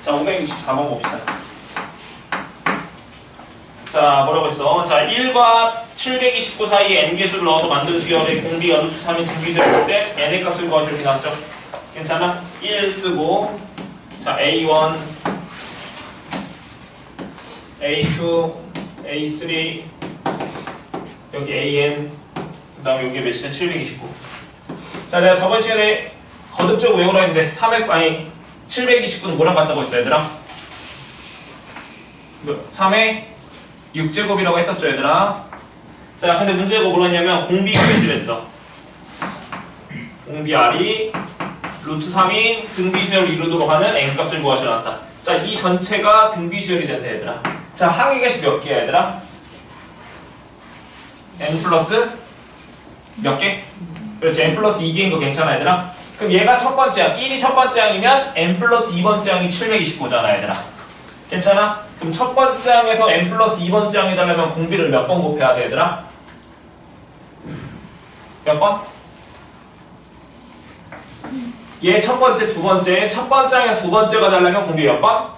자, 564번 봅시다. 자, 뭐라고 했어? 자, 1과 729 사이에 n개수를 넣어서 만든 수열의 공비가 루트 3이 등비되었을 때 n의 값을 구하시오 이렇게 나왔죠? 괜찮아? 1 쓰고 자, A1, A2, A3 여기 AN 그 다음에 여기 몇이냐? 729. 자, 내가 저번 시간에 거듭적으로 외우라 했는데 729는 뭐랑 같다고 했어 얘들아? 3의 6제곱이라고 했었죠 얘들아? 자, 근데 문제가 뭐라 했냐면 공비 구해주려 했어. 공비 R이 루트 3이 등비수열을 이루도록 하는 n값을 구하셔 놨다. 자, 이 전체가 등비수열이 된다 얘들아. 자, 항의 개수 몇 개야 얘들아? n 플러스 몇 개? 그렇지, n 플러스 2개인 거 괜찮아 얘들아? 그럼 얘가 첫 번째 항, 1이 첫 번째 항이면 n 플러스 2번째 항이 729잖아 얘들아. 괜찮아? 그럼 첫 번째 항에서 n 플러스 2번째 항이 되려면 공비를 몇 번 곱해야 돼 얘들아? 몇 번? 얘 첫 번째, 두 번째, 첫 번째 항에서 두 번째가 되려면 공비 몇 번?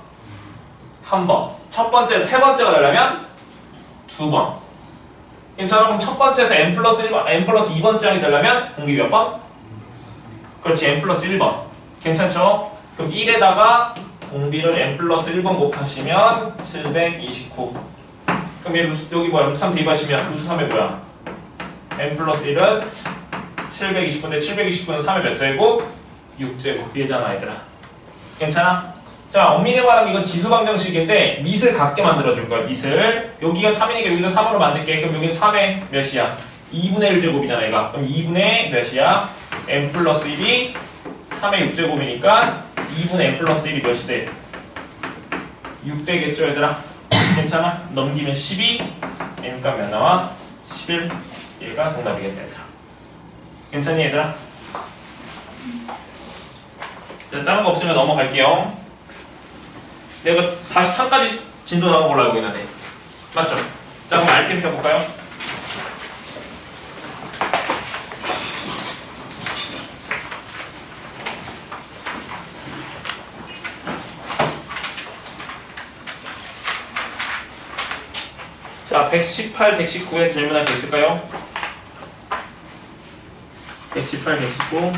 한 번. 첫 번째, 세 번째가 되려면 두 번. 괜찮아? 그럼 첫 번째에서 n 플러스 1번, n 플러스 2번째 항이 되려면 공비 몇 번? 그렇지, n 플러스 1번. 괜찮죠? 그럼 1에다가 공비를 n 플러스 1번 곱하시면 729. 그럼 얘 여기 뭐야? 루트 3 대입하시면 루트 3에 뭐야? n 플러스 1은 729인데 729는 3의 몇 제곱? 6제곱. 얘잖아 얘들아. 괜찮아? 자, 엄밀히 말하면 이건 지수방정식인데 밑을 같게 만들어줄 거야. 밑을. 여기가 3이니까 여기도 3으로 만들게. 그럼 여기는 3의 몇이야? 2분의 1제곱이잖아 얘가. 그럼 2분의 몇이야? n 플러스 1이 3의 6제곱이니까 2분의 n 플러스 1이 몇이 돼? 6 되겠죠 얘들아? 괜찮아? 넘기면 12, n값 몇 나와? 11. 얘가 정답이겠다 얘들아. 괜찮니 얘들아? 자, 다른 거 없으면 넘어갈게요. 내가 43까지 진도 나온 걸로 알고 있는데 맞죠? 자, 그럼 RPM 펴볼까요? 자, 118, 119에 질문할 게 있을까요? 118, 119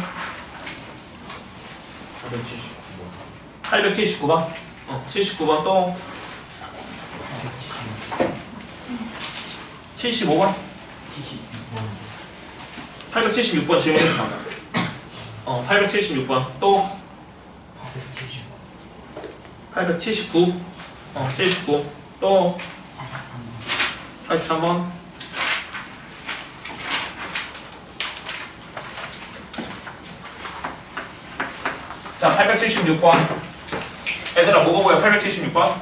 879번 79번 또 75번 876번 질문해주세요. 876번 또 879 79 또 83번 자, 876번 얘들아 뭐가 보여? 876번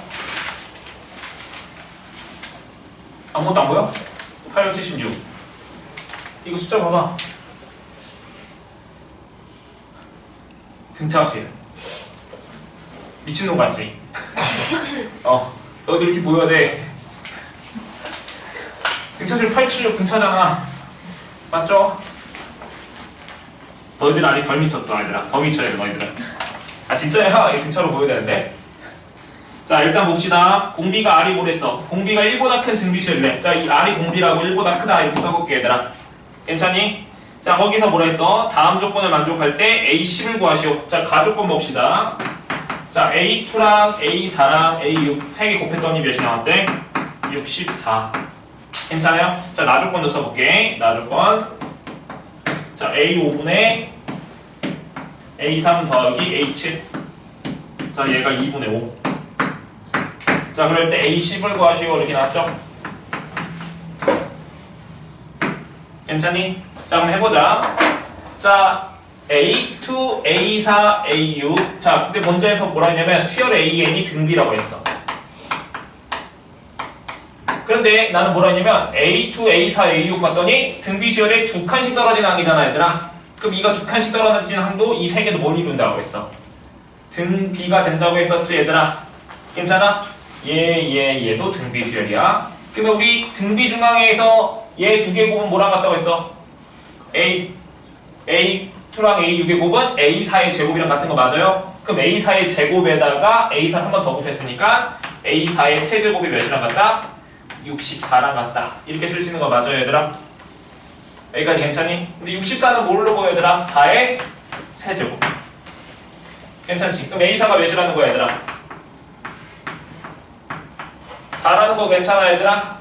아무것도 안 보여? 876 이거 숫자 봐봐. 등차수예요. 미친놈 같지? 너도 이렇게 보여야 돼. 등차수를 876 등차잖아. 맞죠? 너희들 아직 덜 미쳤어 얘들아. 더 미쳐야 돼 너희들은. 아 진짜야? 이 등차로 보여야 되는데. 자, 일단 봅시다. 공비가 R이 뭐랬어? 공비가 1보다 큰 등비수열이래. 자, 이 R이 공비라고 1보다 크다 이렇게 써볼게 얘들아. 괜찮니? 자, 거기서 뭐라 했어? 다음 조건을 만족할 때 A10을 구하시오. 자, 가조건 봅시다. 자, A2랑 A4랑 A6 3개 곱했더니 몇이 나왔대? 64. 괜찮아요? 자, 나조건도 써볼게. 나조건. 자, A5분의 A3 더하기 A7. 자, 얘가 2분의 5. 자, 그럴 때 A10을 구하시오. 이렇게 나왔죠? 괜찮니? 자, 그럼 해보자. 자, A2, A4, A6. 자, 그때 문제에서 뭐라 했냐면 수열 AN이 등비라고 했어. 그런데 나는 뭐라 했냐면 A2, A4, A6 봤더니 등비수열에 두 칸씩 떨어진 항이잖아 얘들아. 그럼 이거 두 칸씩 떨어진 항도 이 세 개도 뭘 이룬다고 했어? 등비가 된다고 했었지 얘들아. 괜찮아? 얘도 등비수열이야. 그러면 우리 등비 중앙에서 얘 두 개 곱은 뭐랑 같다고 했어? A2랑 A6의 곱은 A4의 제곱이랑 같은 거 맞아요? 그럼 A4의 제곱에다가 A4 한 번 더 곱했으니까 A4의 세제곱이 몇이랑 같다? 64랑 같다. 이렇게 쓸 수 있는 거 맞아요, 얘들아? 여기까지 괜찮니? 근데 64는 뭘로 보여, 얘들아? 4의 세제곱. 괜찮지? 그럼 A4가 몇이라는 거야, 얘들아? 4라는 거 괜찮아, 얘들아?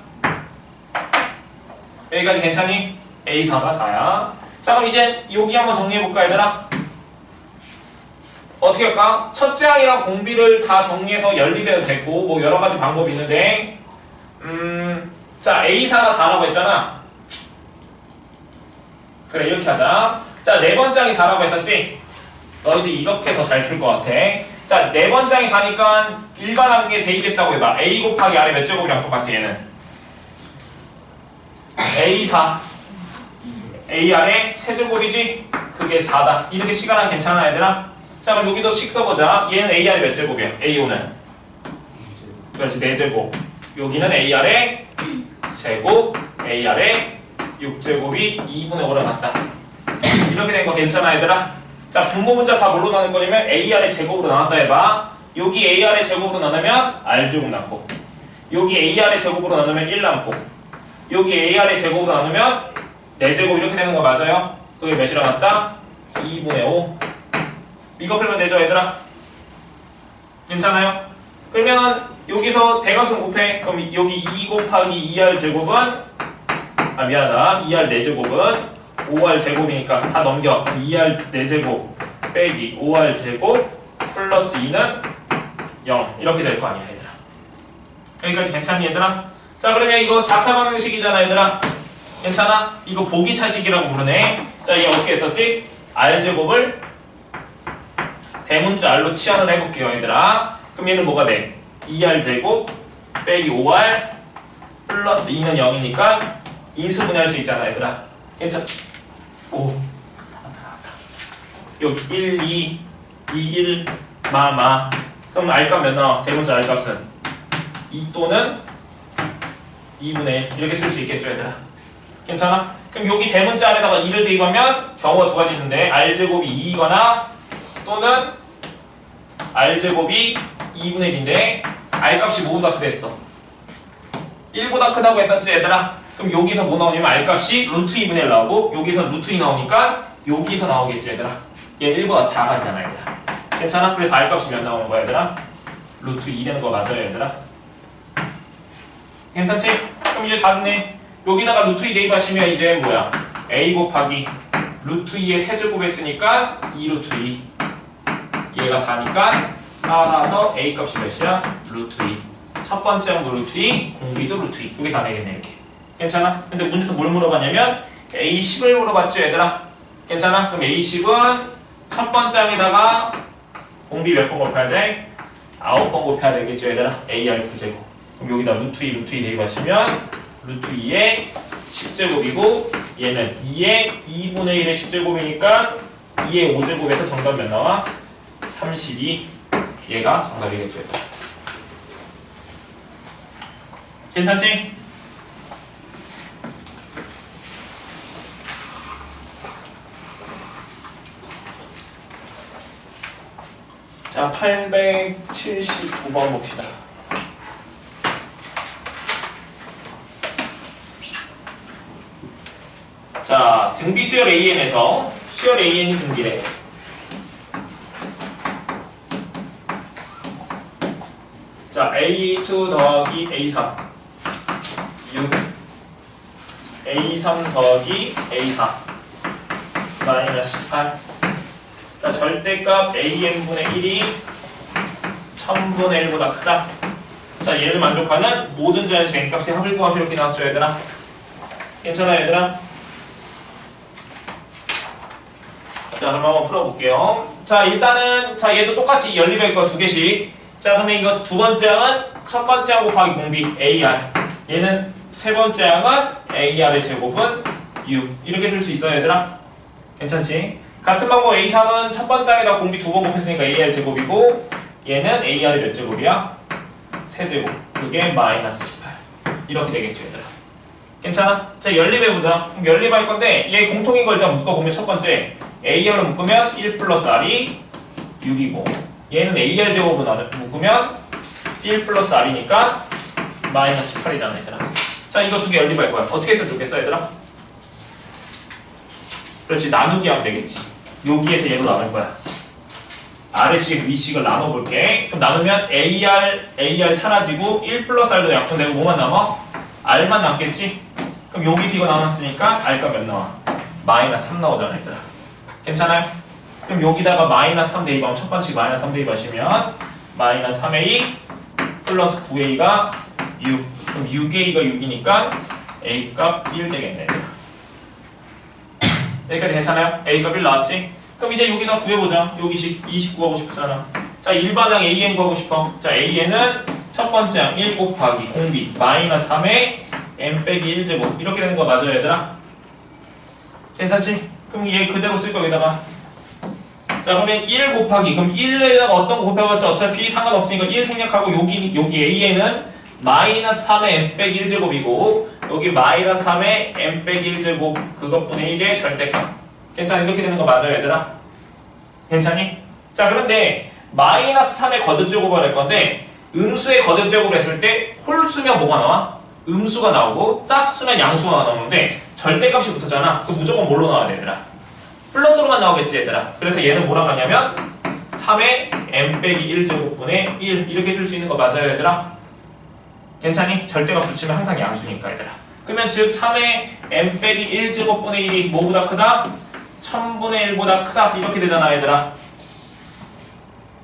여기까지 괜찮니? A4가 4야. 자, 그럼 이제 여기 한번 정리해볼까, 얘들아? 어떻게 할까? 첫째 항이랑 공비를 다 정리해서 연립해도 되고 뭐 여러가지 방법이 있는데 자, A4가 4라고 했잖아. 그래, 이렇게 하자. 자, 네 번째 항이 4라고 했었지? 너희들 이렇게 더 잘 풀 것 같아. 자, 네 번째 항이 4니까 일반 항에 대입했다고 해봐. A 곱하기 아래 몇 제곱이랑 똑같아, 얘는. A4 A 아래 세제곱이지? 그게 4다. 이렇게 시간은 괜찮아, 얘들아? 자, 그럼 여기도 식 써보자. 얘는 A 아래 몇 제곱이야? A5는? 그렇지, 4제곱. 여기는 A 아래 제곱, A 아래 6제곱이 2분의 5랑 같다. 이렇게 된 거 괜찮아, 얘들아? 자, 분모 문자 다 뭘로 나눌 거냐면 A 아래 제곱으로 나눴다 해봐. 여기 A 아래 제곱으로 나누면 R제곱 남고, 여기 A 아래 제곱으로 나누면 1 남고, 여기 A 아래 제곱으로 나누면 4제곱 이렇게 되는 거 맞아요? 그게 몇이랑 같다? 2분의 5. 이거 풀면 되죠, 얘들아? 괜찮아요? 그러면 여기서 대각선 곱해. 그럼 여기 2 곱하기 2R 제곱은 미안하다. 2R 4제곱은 5R 제곱이니까 다 넘겨. 2R 4제곱 빼기 5R 제곱 플러스 2는 0 이렇게 될 거 아니야, 얘들아? 여기까지 괜찮니, 얘들아? 자, 그러면 이거 4차 방정식이잖아, 얘들아? 괜찮아? 이거 보기차식이라고 부르네. 자, 얘 어떻게 했었지? R제곱을 대문자 R로 치환을 해볼게요, 얘들아. 그럼 얘는 뭐가 돼? 2R제곱 빼기 5R 플러스 2는 0이니까 인수분해할 수 있잖아, 얘들아. 괜찮? 오, 여기 1, 2, 2, 1, 마. 그럼 R값 몇 나와? 대문자 R값은 2 또는 2분의 1 이렇게 쓸 수 있겠죠, 얘들아? 괜찮아? 그럼 여기 대문자 안에다가 2를 대입하면 경우가 두 가지 있는데 R제곱이 2이거나 또는 R제곱이 2분의 1인데 R값이 뭐보다 크댔어? 1보다 크다고 했었지, 얘들아? 그럼 여기서 뭐 나오냐면 R값이 루트 2분의 1 나오고 여기서 루트 2 나오니까 여기서 나오겠지, 얘들아? 얘 1보다 작아지잖아, 얘들아. 괜찮아? 그래서 R값이 몇 나오는 거야, 얘들아? 루트 2 되는 거 맞아요, 얘들아? 괜찮지? 그럼 이제 다 됐네. 여기다가 루트 2 대입하시면 이제 뭐야? A 곱하기 루트 2의 세제곱 했으니까 2 루트 2. 얘가 4니까 따라서 A 값이 몇이야? 루트 2. 첫 번째 항도 루트 2, 공비도 루트 2. 두 개 다 내겠네, 이렇게. 괜찮아? 근데 문제에서 뭘 물어봤냐면 A10을 물어봤죠, 얘들아? 괜찮아? 그럼 A10은 첫 번째 항에다가 공비 몇 번 곱해야 돼? 9번 곱해야 되겠죠, 얘들아? AR 9제곱. 그럼 여기다 루트 2 대입하시면 루트 2의 10제곱이고 얘는 2의 2분의 1의 10제곱이니까 2의 5제곱에서 정답 몇 나와? 32. 얘가 정답이겠죠, 얘들아. 괜찮지? 자, 879번 봅시다. 자, 등비 수열 AN에서 수열 AN이 등비래. 자, A2 더하기 A3 6 A3 더하기 A4 마이너스 8. 자, 절대값 AN분의 1이 1000분의 1보다 크다. 자, 얘를 만족하는 모든 자연수 n값의 합을 구하시오. 이렇게 나왔죠, 얘들아? 괜찮아, 얘들아? 자, 그럼 한번 풀어볼게요. 자, 일단은 자, 얘도 똑같이 연립할 거 두 개씩. 자, 그러면 이거 두 번째 항은 첫 번째 항 곱하기 공비 AR. 얘는 세 번째 항은 AR의 제곱은 6. 이렇게 쓸 수 있어요, 얘들아? 괜찮지? 같은 방법 A3은 첫 번째 항에다 공비 두 번 곱했으니까 AR 제곱이고 얘는 AR이 몇 제곱이야? 세제곱. 그게 마이너스 18. 이렇게 되겠죠, 얘들아? 괜찮아? 자, 연립해보자. 그럼 연립할 건데 얘 공통인 걸 일단 묶어보면 첫 번째 AR로 묶으면 1 플러스 R이 6이고 얘는 AR 제곱을 묶으면 1 플러스 R이니까 마이너스 18이잖아 얘들아. 자 이거 두 개 연립할 거야. 어떻게 했으면 좋겠어 얘들아? 그렇지 나누기 하면 되겠지. 여기에서 얘로 나눌 거야. 아래식 위식을 나눠볼게. 그럼 나누면 AR 사라지고 1 플러스 R도 약분되고 뭐만 남아? R만 남겠지? 그럼 여기서 이거 나눴으니까 R가 몇 나와? 마이너스 3 나오잖아 얘들아. 괜찮아요? 그럼 여기다가 마이너스 3 대입하면 첫 번씩 마이너스 3 대입하시면 마이너스 3A 플러스 9A가 6. 그럼 6A가 6이니까 A값 1 되겠네. 여기까지 괜찮아요? A값 1 나왔지? 그럼 이제 여기다 구해보자. 여기 20 구하고 싶었잖아. 자 일반항 AN 구하고 싶어. 자 AN은 첫 번째 항 1 곱하기 공비 마이너스 3에 n 빼기 1제곱 이렇게 되는 거 맞아요 얘들아? 괜찮지? 그럼 얘 그대로 쓸 거 여기다가. 자 그러면 1 곱하기 그럼 1에다가 어떤 거 곱해봤자 어차피 상관없으니까 1 생략하고 여기 AN은 마이너스 3의 n 빼기 1제곱이고 여기 마이너스 3의 n 빼기 1제곱 그것분의 1의 절대값. 괜찮아? 이렇게 되는 거 맞아요 얘들아? 괜찮니? 자 그런데 마이너스 3의 거듭제곱을 할 건데 음수의 거듭제곱을 했을 때 홀수면 뭐가 나와? 음수가 나오고 짝수면 양수가 나오는데 절대값이 붙었잖아. 그 무조건 뭘로 나와야 돼 얘들아? 플러스로만 나오겠지 얘들아. 그래서 얘는 뭐라고 하냐면 3의 n 빼기 1제곱분의 1 이렇게 쓸 수 있는 거 맞아요 얘들아? 괜찮니? 절대값 붙이면 항상 양수니까 얘들아. 그러면 즉 3의 n 빼기 1제곱분의 1이 뭐보다 크다? 1000분의 1보다 크다 이렇게 되잖아 얘들아.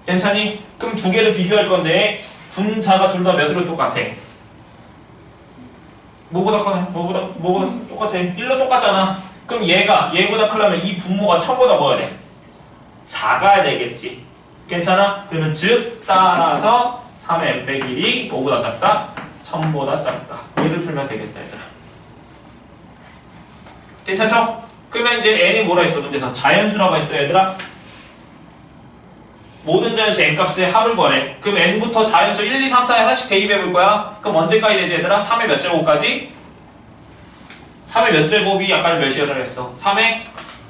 괜찮니? 그럼 두 개를 비교할 건데 분자가 둘 다 몇으로 똑같아? 뭐보다 크네? 뭐보다 똑같아? 1로 똑같잖아. 그럼 얘보다 크려면 이 분모가 1000보다 뭐야 돼? 작아야 되겠지. 괜찮아? 그러면 즉 따라서 3의 n 빼기 1이 뭐보다 작다? 1000보다 작다. 얘를 풀면 되겠다 얘들아. 괜찮죠? 그러면 이제 n이 뭐라 했어? 문제에서 자연수라고 했어 얘들아. 모든 자연수 n값의 합을 구하래. 그럼 n부터 자연수 1, 2, 3, 4에 하나씩 대입해 볼 거야. 그럼 언제까지 되지 얘들아? 3의 몇 제곱까지? 3의 몇 제곱이 아까 몇이어서 했어? 3의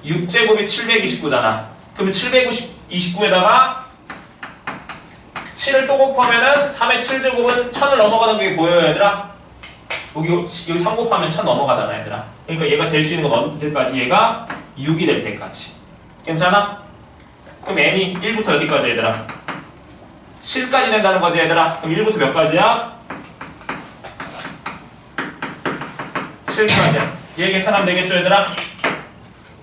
6제곱이 729잖아. 그러면 729에다가 7을 또 곱하면은 3의 7제곱은 1000을 넘어가는 게 보여요 얘들아? 여기 3 곱하면 1000 넘어가잖아 얘들아. 그러니까 얘가 될 수 있는 건 언제까지? 얘가 6이 될 때까지. 괜찮아? 그럼 n이 1부터 어디까지 얘들아? 7까지 된다는 거지 얘들아. 그럼 1부터 몇 가지야? 7까지야. 얘 계산하면 되겠죠 얘들아?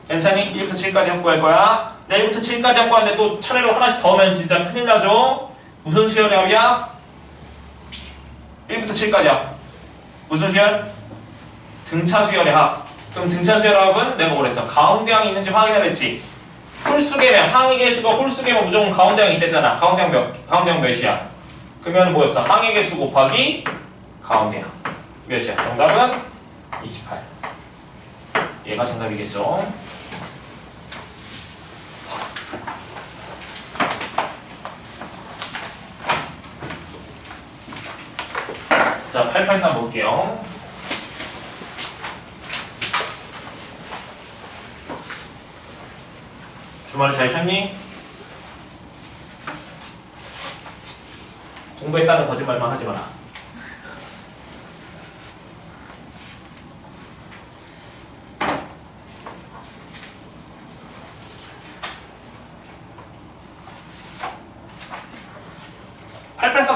괜찮니? 1부터 7까지 확보할 거야. 나 1부터 7까지 확보하는데 또 차례로 하나씩 더 오면 진짜 큰일 나죠? 무슨 수열의 합이야? 1부터 7까지야. 무슨 수열? 등차 수열의 합. 그럼 등차 수열의 합은 내가 뭐랬어? 가운데 항이 있는지 확인을 했지. 홀수계면 항의 개수가 홀수계면 무조건 가운데 항이 있댔잖아. 가운데 항 몇이야? 그러면 뭐였어? 항의 개수 곱하기 가운데 항 몇이야? 정답은 28. 얘가 정답이겠죠? 자, 883 볼게요. 주말에 잘 쉬었니? 공부했다는 거짓말만 하지 마라.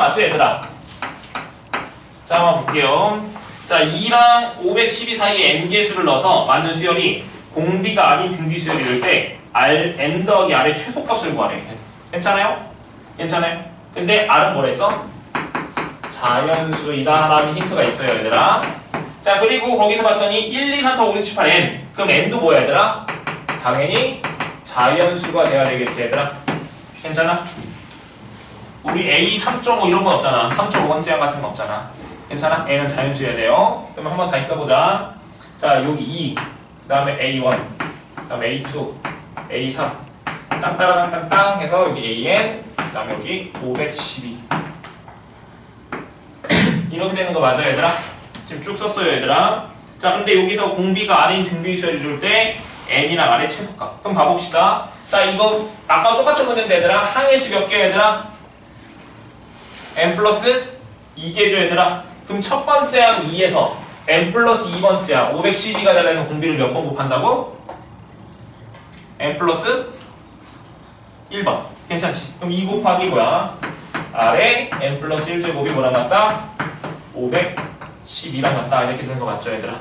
맞죠 얘들아? 자 한번 볼게요. 자 2랑 512 사이에 n개수를 넣어서 만든 수열이 공비가 아닌 등비 수열이 될 때 n 더하기 r의 최소값을 구하래. 괜찮아요? 괜찮아요? 근데 r은 뭐랬어? 자연수이다 라는 힌트가 있어요 얘들아. 자 그리고 거기서 봤더니 1, 2, 3, 4, 5, 6, 7, 8, n 그럼 n도 뭐야 얘들아? 당연히 자연수가 돼야 되겠지 얘들아. 괜찮아? 우리 A 3.5 이런 건 없잖아. 3.5번째 항 같은 거 없잖아. 괜찮아? N은 자연수여야 돼요. 그러면 한번 다시 써보자. 자 여기 2, 그 다음에 A1, 그 다음에 A2, A3 땅따라땅땅땅 해서 여기 AN, 그 다음에 여기 512 이렇게 되는 거 맞아요 얘들아? 지금 쭉 썼어요 얘들아. 자 근데 여기서 공비가 아닌 등비 수열이 줄 때 N이랑 R의 최소값. 그럼 봐봅시다. 자, 이거 아까 똑같은 문제인데 얘들아 항의수 몇 개 얘들아? n 플러스 2개죠 얘들아. 그럼 첫 번째 항 2에서 n 플러스 2번째 항 512가 되려면 공비를 몇 번 곱한다고? n 플러스 1번. 괜찮지? 그럼 2 곱하기 뭐야? 아래 n 플러스 1제곱이 뭐랑 같다? 512랑 같다. 이렇게 되는 거 맞죠 얘들아?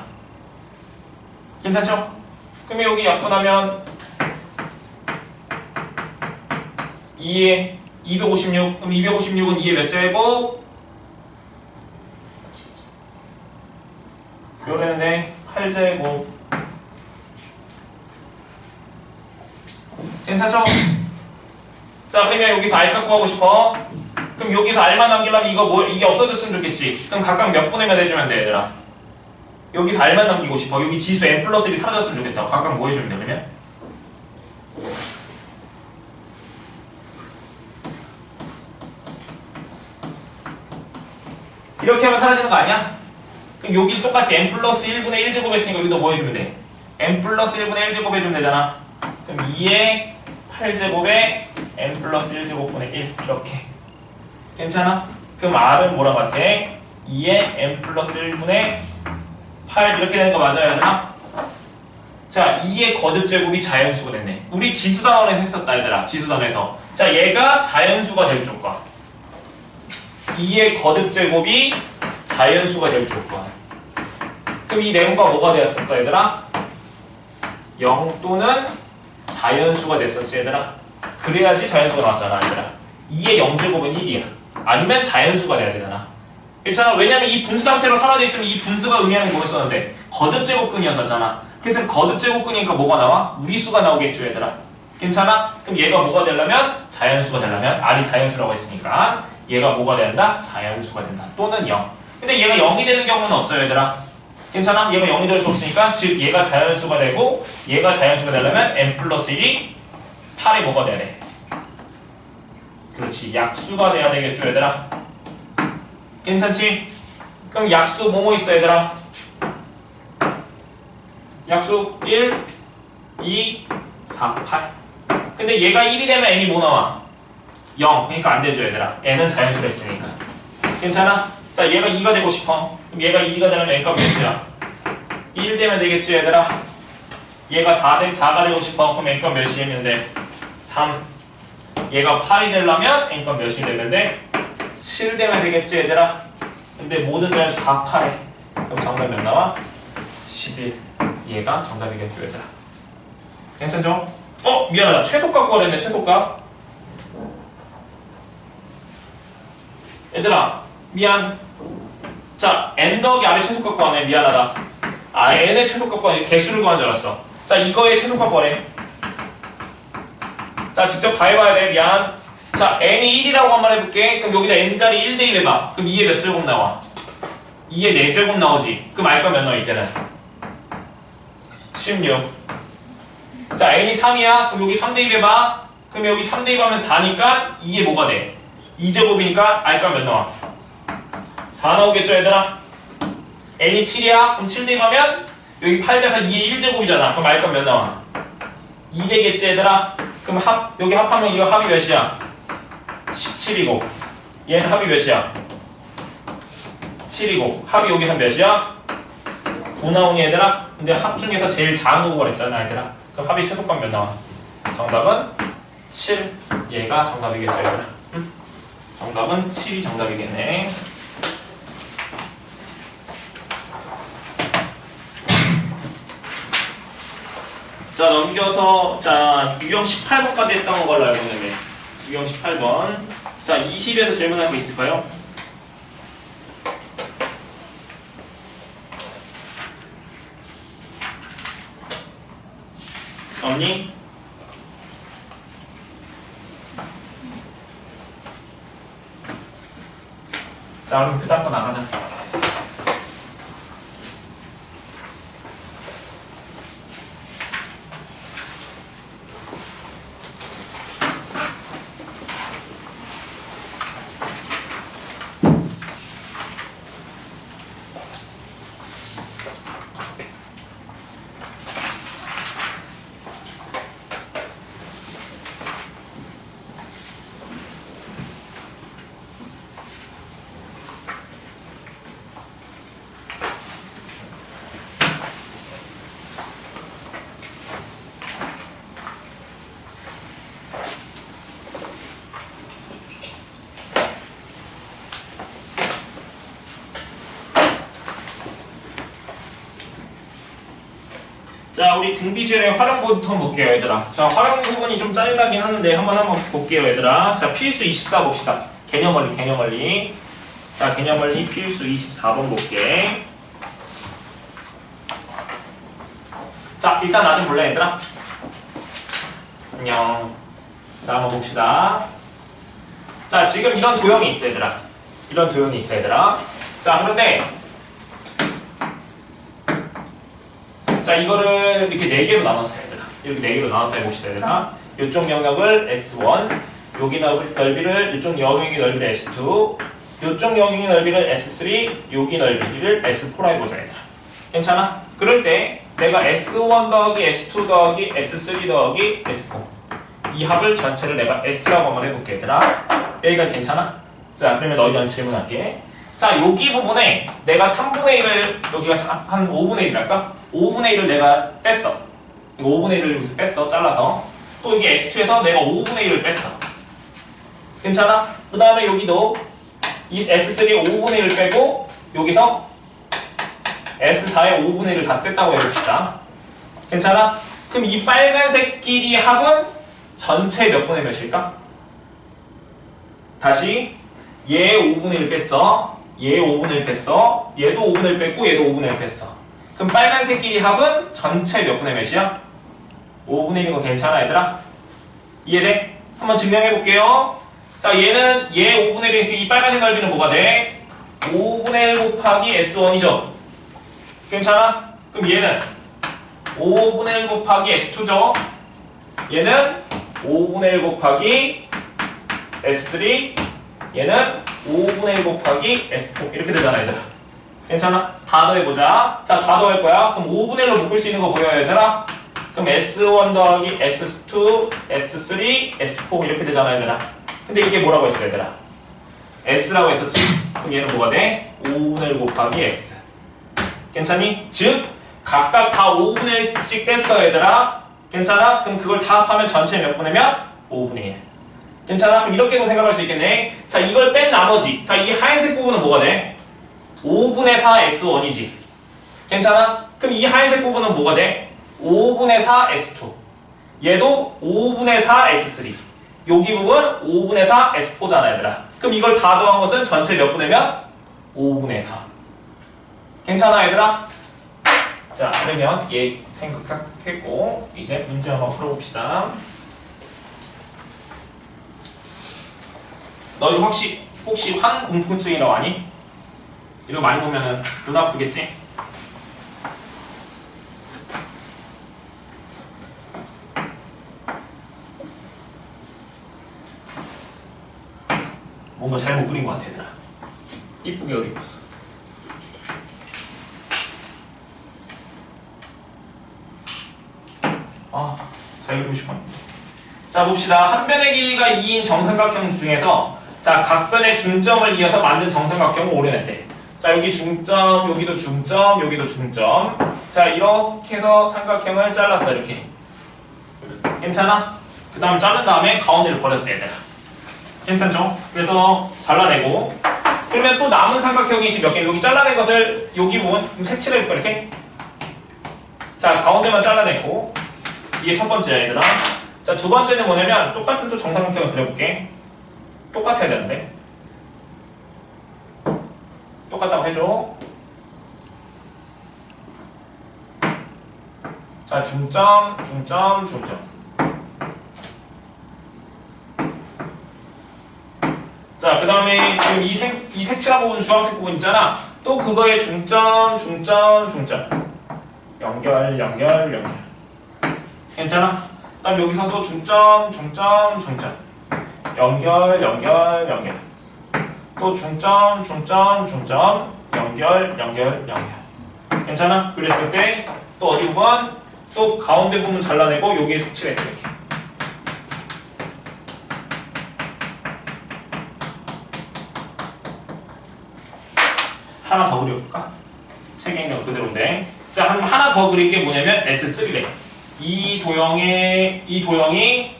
괜찮죠? 그럼 여기 약분하면 2에 256. 그럼 256은 2의 몇 제곱? 요래네 8제곱. 괜찮죠? 자, 그러면 여기서 R값 구하고 싶어. 그럼 여기서 R만 남기려면 이게 없어졌으면 좋겠지. 그럼 각각 몇 분의 몇 해주면 돼, 얘들아? 여기서 R만 남기고 싶어. 여기 지수 n 플러스 1이 사라졌으면 좋겠다. 각각 뭐 해주면 돼, 그러면? 이렇게 하면 사라지는 거 아니야? 그럼 여기 똑같이 n 플러스 1분의 1제곱 했으니까 여기도 뭐 해주면 돼? n 플러스 1분의 1제곱 해주면 되잖아. 그럼 2의 8제곱에 n 플러스 1제곱분의 1 이렇게. 괜찮아? 그럼 R은 뭐랑 같아? 2의 n 플러스 1분의 8 이렇게 되는 거 맞아요, 얘들아? 자, 2의 거듭제곱이 자연수가 됐네. 우리 지수단원에서 했었다, 얘들아. 지수단원에서. 자, 얘가 자연수가 될 조건. 2의 거듭제곱이 자연수가 될 조건. 그럼 이 내용과 뭐가 되었었어, 얘들아? 0 또는 자연수가 됐었지, 얘들아. 그래야지 자연수가 나왔잖아, 얘들아. 2의 0제곱은 1이야. 아니면 자연수가 돼야 되잖아. 괜찮아? 왜냐면 이 분수 상태로 사라져 있으면 이 분수가 의미하는 게 뭐였었는데? 거듭제곱근이었었잖아. 그래서 거듭제곱근이니까 뭐가 나와? 무리수가 나오겠죠, 얘들아. 괜찮아? 그럼 얘가 뭐가 되려면? 자연수가 되려면 R이 자연수라고 했으니까 얘가 뭐가 된다? 자연수가 된다. 또는 0. 근데 얘가 0이 되는 경우는 없어요, 얘들아. 괜찮아? 얘가 0이 될 수 없으니까 즉 얘가 자연수가 되고 얘가 자연수가 되려면 n 플러스 1이 8이 뭐가 돼야 돼? 그렇지. 약수가 돼야 되겠죠, 얘들아. 괜찮지? 그럼 약수 뭐뭐 있어, 얘들아? 약수 1, 2, 4, 8. 근데 얘가 1이 되면 n이 뭐 나와? 0. 그러니까 안 되죠, 얘들아. n은 자연수가 있으니까. 괜찮아? 자, 얘가 2가 되고 싶어. 그럼 얘가 2가 되면 n값 몇이야? 1 되면 되겠지, 얘들아. 얘가 4가 되고 싶어. 그럼 n값 몇이 되면 돼? 3. 얘가 8이 되려면 n값 몇이 되면 돼? 7 되면 되겠지, 얘들아. 근데 모든 자연수 다 8에. 그럼 정답 몇 나와? 11. 얘가 정답이겠죠, 얘들아. 괜찮죠? 미안하다. 최소값 구하랬네, 최소값. 얘들아, 미안. 자, n 더하기 r의 최소값 구하네. 미안하다. n의 최소값 구하네. 개수를 구한 줄 알았어. 자, 이거의 최소값 구하래. 자, 직접 다 해봐야 돼. 미안. 자, n이 1이라고 한번 해볼게. 그럼 여기다 n자리 1대1 해봐. 그럼 2의 몇 제곱 나와? 2의 4제곱 나오지. 그럼 알까 몇 나와 이때는? 16. 자, n이 3이야. 그럼 여기 3대1 해봐. 그럼 여기 3대2 하면 4니까 2의 뭐가 돼? 2제곱이니까 알까 몇 나와? 4 나오겠죠, 얘들아? n이 7이야. 그럼 7대2 하면 여기 8돼서 2의 1제곱이잖아. 그럼 알까 몇 나와? 2 되겠지, 얘들아? 그럼 여기 합하면 이거 합이 몇이야? 17이고 얘는 합이 몇이야? 7이고 합이 여기서 몇이야? 9 나오니, 얘들아? 근데 합 중에서 제일 작은 거 그랬잖아, 얘들아. 그럼 합이 최소값 몇 나와? 정답은 7. 얘가 정답이겠죠, 얘들아. 응? 정답은 7이 정답이겠네. 자, 넘겨서 자 유형 18번까지 했던 걸로 알고 있는데 유형 18번. 자, 20에서 질문할 게 있을까요? 없니? 자, 그럼 그 다음 거 나가자. 자, 우리 등비실의 활용부부터 볼게요, 얘들아. 자, 활용 부분이 좀 짜증나긴 하는데 한번 볼게요, 얘들아. 자, 필수 24 봅시다. 개념 원리, 개념 원리. 자, 개념 원리 필수 24번 볼게. 자, 일단 나 좀 볼래, 얘들아? 안녕. 자, 한번 봅시다. 자, 지금 이런 도형이 있어, 얘들아. 이런 도형이 있어, 얘들아. 자, 그런데 자, 이거를 이렇게 4개로 나눴어요, 얘들아. 이렇게 4개로 나눴다 해봅시다, 얘들아. 이쪽 영역을 S1, 여기 넓이를, 이쪽 영역의 넓이를 S2, 이쪽 영역의 넓이를 S3, 여기 넓이를 S4라 해보자, 얘들아. 괜찮아? 그럴 때 내가 S1 더하기 S2 더하기 S3 더하기 S4 이 합을 전체를 내가 S라고 한번 해볼게, 얘들아. 여기까지 괜찮아? 자, 그러면 너희들한테 질문할게. 자, 여기 부분에 내가 3분의 1을, 여기가 한 5분의 1이랄까? 5분의 1을 내가 뺐어. 이거 5분의 1을 여기서 뺐어, 잘라서. 또 이게 S2에서 내가 5분의 1을 뺐어. 괜찮아? 그 다음에 여기도 이 S3에 5분의 1을 빼고 여기서 S4에 5분의 1을 다 뺐다고 해봅시다. 괜찮아? 그럼 이 빨간색 끼리 합은 전체 몇 분의 몇일까? 다시 얘 5분의 1 뺐어. 얘 5분의 1 뺐어. 얘도 5분의 1 뺐고 얘도 5분의 1 뺐어. 그럼 빨간색끼리 합은 전체 몇 분의 몇이야? 5분의 1인 거 괜찮아, 얘들아? 이해돼? 한번 증명해 볼게요. 자, 얘는 얘 5분의 1이니까 이 빨간색 넓이는 뭐가 돼? 5분의 1 곱하기 S1이죠? 괜찮아? 그럼 얘는 5분의 1 곱하기 S2죠? 얘는 5분의 1 곱하기 S3, 얘는 5분의 1 곱하기 S4 이렇게 되잖아, 얘들아. 괜찮아? 다 더해보자. 자, 다 더할 거야. 그럼 5분의 1로 묶을 수 있는 거 보여요, 얘들아? 그럼 S1 더하기 S2, S3, S4 이렇게 되잖아, 얘들아. 근데 이게 뭐라고 했어, 얘들아? S라고 했었지? 그럼 얘는 뭐가 돼? 5분의 1 곱하기 S. 괜찮니? 즉, 각각 다 5분의 1씩 뗐어, 얘들아. 괜찮아? 그럼 그걸 다 합하면 전체 몇 분의 몇? 5분의 1. 괜찮아? 그럼 이렇게도 생각할 수 있겠네. 자, 이걸 뺀 나머지. 자, 이 하얀색 부분은 뭐가 돼? 5분의 4 S1이지. 괜찮아? 그럼 이 하얀색 부분은 뭐가 돼? 5분의 4 S2. 얘도 5분의 4 S3. 여기 부분 5분의 4 S4잖아, 얘들아. 그럼 이걸 다 더한 것은 전체 몇 분의 몇? 5분의 4. 괜찮아, 얘들아? 자, 그러면 얘 생각했고 이제 문제 한번 풀어봅시다. 너희들 혹시 환공포증이라고 아니? 이거 많이 보면은 눈 아프겠지? 뭔가 잘못 그린 것 같아, 얘들아. 이쁘게 그렸어. 잘 그리고 싶었는데. 자, 봅시다. 한 변의 길이가 2인 정삼각형 중에서 자, 각 변의 중점을 이어서 만든 정삼각형을 오려냈대. 자, 여기 중점, 여기도 중점, 여기도 중점. 자, 이렇게 해서 삼각형을 잘랐어, 이렇게. 괜찮아? 그 다음 자른 다음에 가운데를 버렸대, 얘들아. 괜찮죠? 그래서 잘라내고. 그러면 또 남은 삼각형이 몇 개? 여기 잘라낸 것을 여기 부분 색칠해 볼까, 이렇게? 자, 가운데만 잘라내고. 이게 첫 번째야, 얘들아. 자, 두 번째는 뭐냐면 똑같은 또 정삼각형을 그려볼게. 똑같아야 되는데. 똑같다고 해줘. 자, 중점, 중점, 중점. 자, 그 다음에 지금 이 색칠한 부분, 주황색 부분 있잖아. 또 그거의 중점, 중점, 중점. 연결, 연결, 연결. 괜찮아? 그 다음 여기서도 중점, 중점, 중점. 연결, 연결, 연결. 또 중점, 중점, 중점. 연결, 연결, 연결. 괜찮아? 그랬을 때 또 어디 부분? 또 가운데 부분 잘라내고 여기에 색칠해, 이렇게. 하나 더 그려볼까? 책에 있는 거 그대로인데. 자, 하나 더 그린 게 뭐냐면 S3래. 이 도형이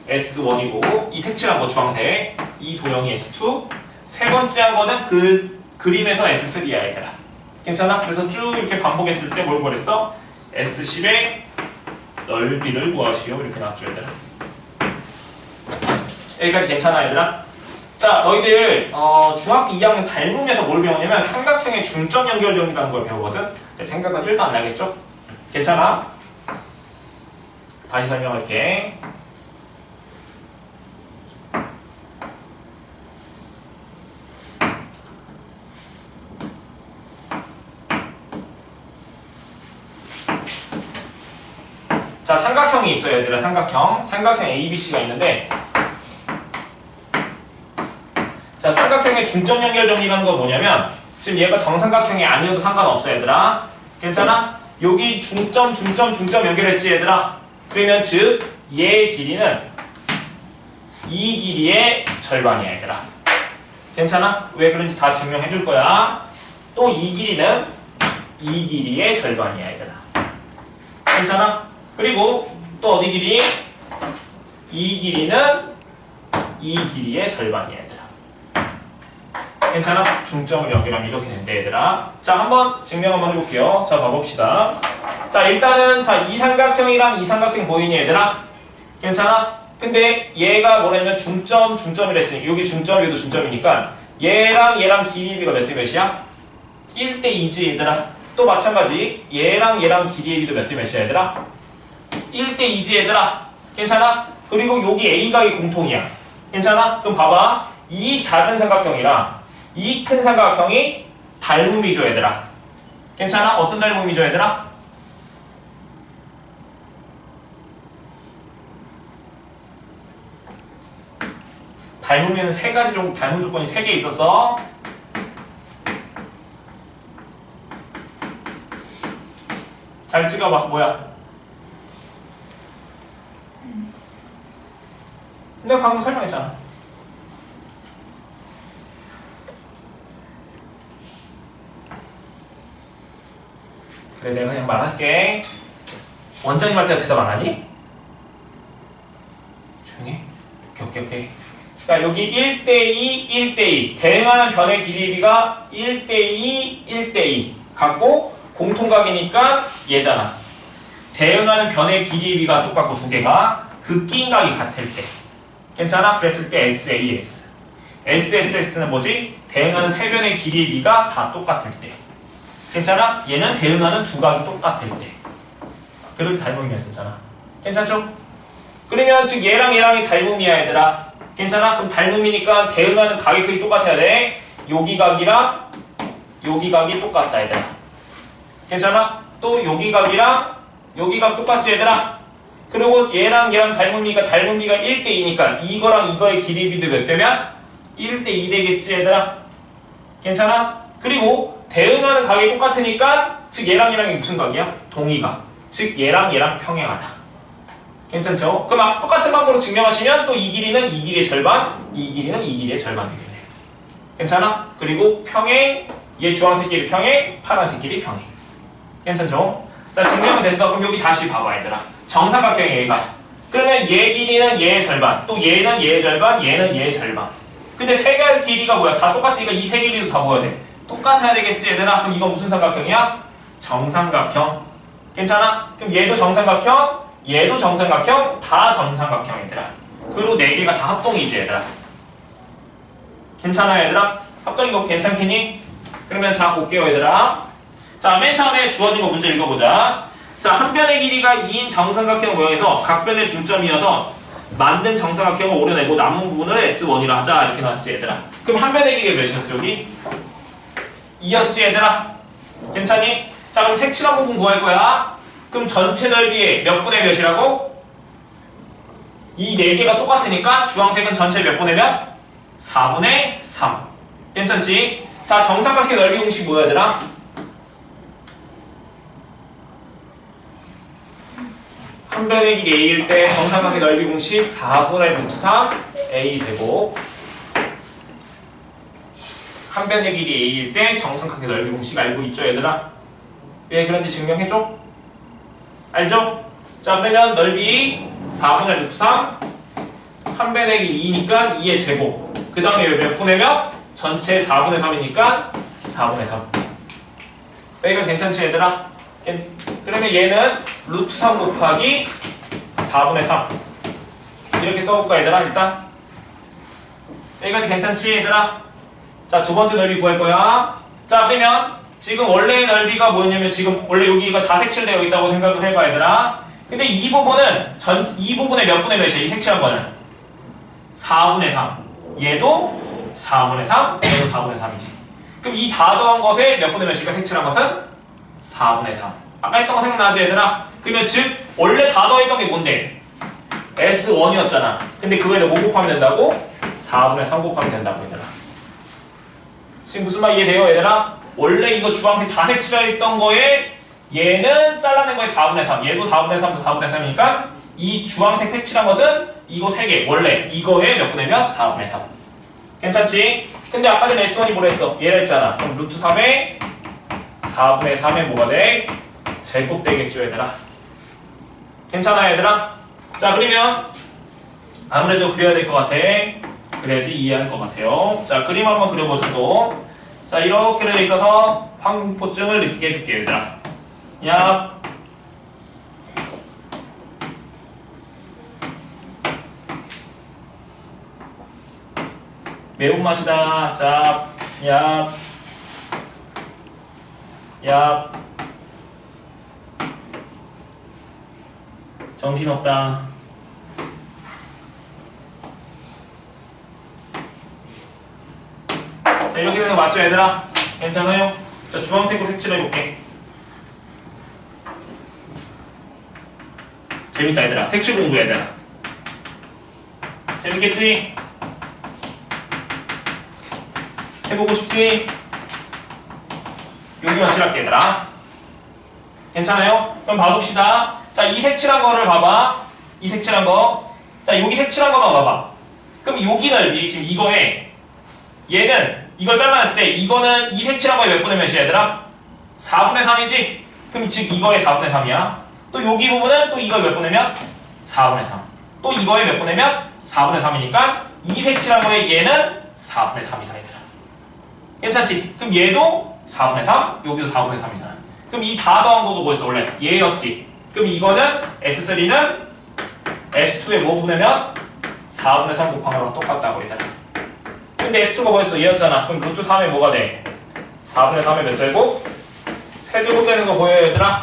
S1이고 이 색칠한 거 주황색. 이 도형이 S2. 세 번째 한 거는 그 그림에서 S3야, 얘들아. 괜찮아? 그래서 쭉 이렇게 반복했을 때 뭘 구했어? S10에 넓이를 구하시오. 이렇게 나왔죠, 얘들아. 여기까지 괜찮아, 얘들아? 자, 너희들 중학교 2학년 닮음에서 뭘 배우냐면 삼각형의 중점 연결 정리라는 걸 배우거든. 생각은 1도 안 나겠죠? 괜찮아? 다시 설명할게. 자, 삼각형이 있어요, 얘들아. 삼각형 ABC가 있는데, 자, 삼각형의 중점 연결 정리라는 건 뭐냐면, 지금 얘가 정삼각형이 아니어도 상관없어, 얘들아. 괜찮아? 여기 중점 연결했지, 얘들아. 그러면 즉 얘의 길이는 이 길이의 절반이야, 얘들아. 괜찮아? 왜 그런지 다 증명해 줄 거야. 또 이 길이는 이 길이의 절반이야, 얘들아. 괜찮아? 그리고 또 어디 길이? 이 길이는 이 길이의 절반이야, 얘들아. 괜찮아? 중점을 연결하면 이렇게 된대, 얘들아. 자, 한번 증명 한번 해볼게요. 자, 봐봅시다. 자, 일단은 자, 이 삼각형이랑 이 삼각형 보이니, 얘들아? 괜찮아? 근데 얘가 뭐냐면 중점이라 했으니 여기 중점, 여기도 중점이니까 얘랑 길이비가 몇 대 몇이야? 1대 2지, 얘들아. 또 마찬가지 얘랑 길이의 비도 몇 대 몇이야, 얘들아? 1대 2지, 얘들아. 괜찮아? 그리고 여기 A각이 공통이야. 괜찮아? 그럼 봐봐. 이 작은 삼각형이랑 이 큰 삼각형이 닮음이죠, 얘들아. 괜찮아? 어떤 닮음이죠, 얘들아? 닮으면 세 가지 정도 닮은 조건이 3개 있었어. 잘 찍어봐. 뭐야? 내가 방금 설명했잖아. 그래, 내가 그냥 말할게. 원장님 할 때 대답 안 하니? 조용히 해. 오케이. 자, 여기 1대2, 1대2. 대응하는 변의 길이비가 1대2, 1대2. 같고, 공통각이니까 얘잖아. 대응하는 변의 길이비가 똑같고, 두 개가 극기인각이 같을 때. 괜찮아? 그랬을 때 SAS. SSS는 뭐지? 대응하는 세 변의 길이비가 다 똑같을 때. 괜찮아? 얘는 대응하는 두 각이 똑같을 때. 그걸 닮음이었었잖아. 괜찮죠? 그러면 즉 얘랑이 닮음이야, 얘들아. 괜찮아? 그럼 닮음이니까 대응하는 각의 크기 똑같아야 돼. 여기 각이랑 여기 각이 똑같다, 얘들아. 괜찮아? 또 여기 각이랑 여기 각 똑같지, 얘들아? 그리고 얘랑 닮음이가 1대2니까 이거랑 이거의 길이비도 몇 대면? 1대2 되겠지, 얘들아? 괜찮아? 그리고 대응하는 각이 똑같으니까 즉 얘랑이 무슨 각이야? 동의각. 즉 얘랑 평행하다. 괜찮죠? 그럼 똑같은 방법으로 증명하시면 또 이 길이는 이 길이의 절반, 이 길이는 이 길이의 절반 되겠네. 괜찮아? 그리고 평행, 얘 주황색끼리 평행, 파란색끼리 평행. 괜찮죠? 자, 증명은 됐어. 그럼 여기 다시 봐봐, 얘들아. 정삼각형 얘가. 그러면 얘 길이는 얘의 절반, 또 얘는 얘의 절반, 얘는 얘의 절반. 근데 세 개의 길이가 뭐야? 다 똑같으니까 이 세 길이도 다 뭐야 돼? 똑같아야 되겠지, 얘들아? 그럼 이거 무슨 삼각형이야? 정삼각형. 괜찮아? 그럼 얘도 정삼각형, 얘도 정삼각형, 다 정삼각형, 얘들아. 그리고 네 개가 다 합동이지, 얘들아. 괜찮아요, 얘들아? 합동인 거 괜찮겠니? 그러면 자, 볼게요, 얘들아. 자, 맨 처음에 주어진 거 문제 읽어보자. 자, 한 변의 길이가 2인 정삼각형 모양에서 각 변의 중점이어서 만든 정삼각형을 오려내고 남은 부분을 S1이라 하자. 이렇게 나왔지, 얘들아. 그럼 한 변의 길이가 몇이었어, 여기? 2였지, 얘들아? 괜찮니? 자, 그럼 색칠한 부분 구할 거야. 그럼 전체 넓이의 몇 분의 몇이라고? 이 네 개가 똑같으니까 주황색은 전체 몇 분의 몇? 4분의 3. 괜찮지? 자, 정삼각형 넓이 공식 뭐야, 얘들아? 한 변의 길이 A일 때 정삼각형 넓이 공식 4분의 루트 3 A제곱. 한 변의 길이 A일 때 정삼각형 넓이 공식 알고 있죠, 얘들아? 왜 그런지 증명해줘? 알죠? 자, 그러면 넓이 4분의 루트 3 한 변의 길이 2니까 2의 제곱. 그 다음에 몇 분의 몇? 전체 4분의 3이니까 4분의 3. 여기가 괜찮지, 얘들아? 그러면 얘는 루트 3 곱하기 4분의 3 이렇게 써볼까 얘들아. 일단 여기까지 괜찮지 얘들아? 자, 두 번째 넓이 구할 거야. 자, 그러면 지금 원래의 넓이가 뭐였냐면 지금 원래 여기가 다 색칠되어 있다고 생각을 해봐 얘들아. 근데 이 부분은 이 부분의 몇 분의 몇이야? 이 색칠한 거는 4분의 3. 얘도 4분의 3, 얘도 4분의 3이지. 그럼 이 다 더한 것에 몇 분의 몇일까? 색칠한 것은 4분의 3. 아까 했던 거 생각나지 얘들아? 그러면 즉 원래 다 더했던 게 뭔데? S1이었잖아. 근데 그거에다 뭐 곱하면 된다고? 4분의 3 곱하면 된다고 얘들아. 지금 무슨 말 이해돼요 얘들아? 원래 이거 주황색 다 색칠했던 거에 얘는 잘라낸 거에 4분의 3, 얘도 4분의 3도 4분의 3이니까 이 주황색 색칠한 것은 이거 3개, 원래 이거에 몇 분의 몇? 4분의 3. 괜찮지? 근데 아까 전에 S1이 뭐라 했어? 얘라 했잖아. 그럼 루트 3에 4분의 3에 뭐가 돼? 제곱 되겠죠 얘들아. 괜찮아 얘들아? 자, 그러면 아무래도 그려야 될 것 같아. 그래야지 이해할 것 같아요. 자, 그림 한번 그려보자 또. 자, 이렇게 되어 있어서 황포증을 느끼게 해줄게 얘들아. 야, 매운맛이다. 자, 야, 야, 정신없다. 자, 이렇게 되는 거 맞죠 얘들아? 괜찮아요? 자, 주황색으로 색칠해볼게. 재밌다 얘들아. 색칠 공부 얘들아. 재밌겠지? 해보고 싶지? 여기만 칠할게 얘들아. 괜찮아요? 그럼 봐봅시다. 자, 이 색칠한 거를 봐봐. 이 색칠한 거. 자, 여기 색칠한 거만 봐봐. 그럼 여기 넓이 지금 이거에 얘는 이걸 잘라냈을 때 이거는 이 색칠한 거에 몇 분의 몇이야 얘들아? 4분의 3이지? 그럼 즉 이거에 4분의 3이야. 또 여기 부분은 또 이거에 몇 분의 몇? 4분의 3. 또 이거에 몇 분의 몇? 4분의 3이니까 이 색칠한 거에 얘는 4분의 3이다 얘들아. 괜찮지? 그럼 얘도 4분의 3, 여기도 4분의 3이잖아. 그럼 이 다 더한 거가 뭐였어 원래? 얘였지. 그럼 이거는 S3는 S2에 뭐 분의 몇? 4분의 3 곱한 거랑 똑같다고 얘들아. 근데 S2가 뭐였어? 얘였잖아. 그럼 루트 3에 뭐가 돼? 4분의 3에 몇 제곱? 세제곱 되는 거 보여요 얘들아?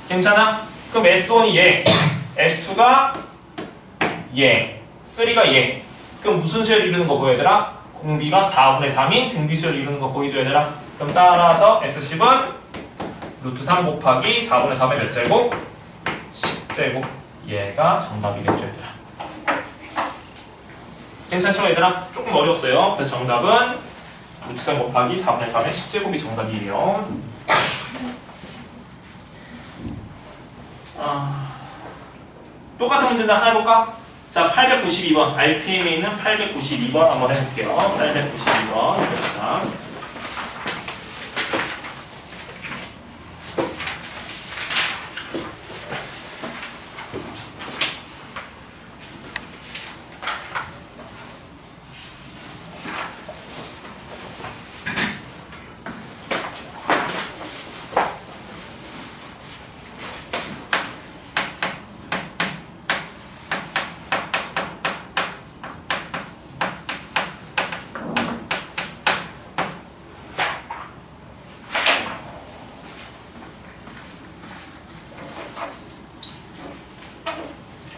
괜찮아? 그럼 S1이 얘, S2가 얘, 3가 얘. 그럼 무슨 수열 이루는 거 보여 얘들아? 공비가 4분의 3인 등비수열 이루는 거 보이죠 얘들아? 그럼 따라서 S10은 루트 3 곱하기 4분의 3의 몇 제곱? 10제곱. 얘가 정답이겠죠 얘들아. 괜찮죠 얘들아? 조금 어려웠어요. 그래서 정답은 루트 3 곱하기 4분의 3의 10제곱이 정답이에요. 똑같은 문제는 하나 해볼까? 자, 892번. RPM에 있는 892번 한번 해볼게요. 892번. 자.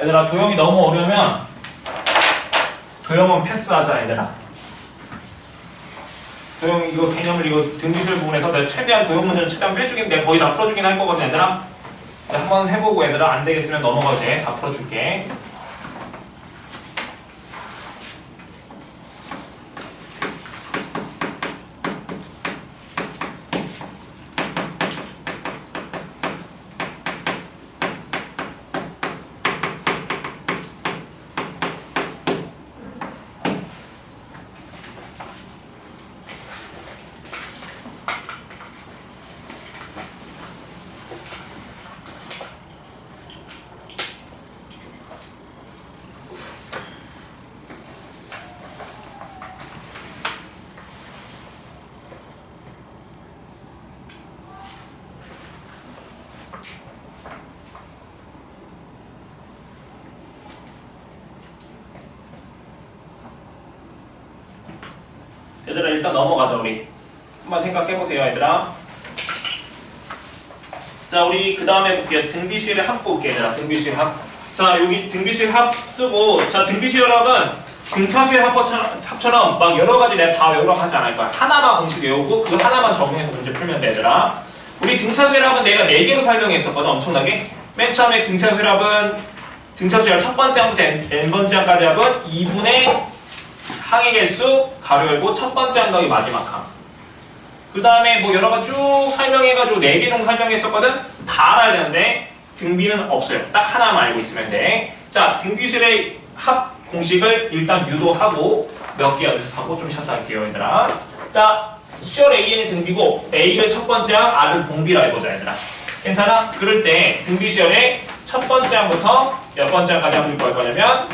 얘들아, 도형이 너무 어려우면 도형은 패스하자 얘들아. 도형 이거 개념을 이거 등비술 부분에서 내가 최대한 도형 문제는 최대한 빼주긴 내가 거의 다 풀어주긴 할 거거든 얘들아. 한번 해보고 얘들아 안 되겠으면 넘어가도 돼. 다 풀어줄게. 일단 넘어가자 우리. 한번 생각해보세요 얘들아. 자 우리 그 다음에 볼게요. 등비수열의 합 볼게요 얘들아. 등비수열 합. 자 여기 등비수열 합 쓰고, 자 등비수열 합은 등차수열 합처럼 막 여러가지 내가 다 외우라고 하지 않을 거야. 하나만 공식 외우고 그거 하나만 적용해서 문제 풀면 돼 얘들아. 우리 등차수열 합은 내가 4개로 설명했었거든. 엄청나게. 맨 처음에 등차수열 합은 등차수열 첫 번째 항부터 n번째 항까지 합은 2분의 항의 개수 가로 열고 첫 번째 항 더하기 마지막 항. 그 다음에 뭐 여러가지 쭉 설명해가지고 4개 정도 설명했었거든. 다 알아야 되는데 등비는 없어요. 딱 하나만 알고 있으면 돼. 자 등비수열의 합 공식을 일단 유도하고 몇 개 연습하고 좀 쉬었다 할게요 얘들아. 자 수열 AN이 등비고 A를 첫 번째 항, R을 공비라 해보자 얘들아. 괜찮아? 그럴 때 등비수열의 첫 번째 항부터 몇 번째 항까지 합을 구할 거냐면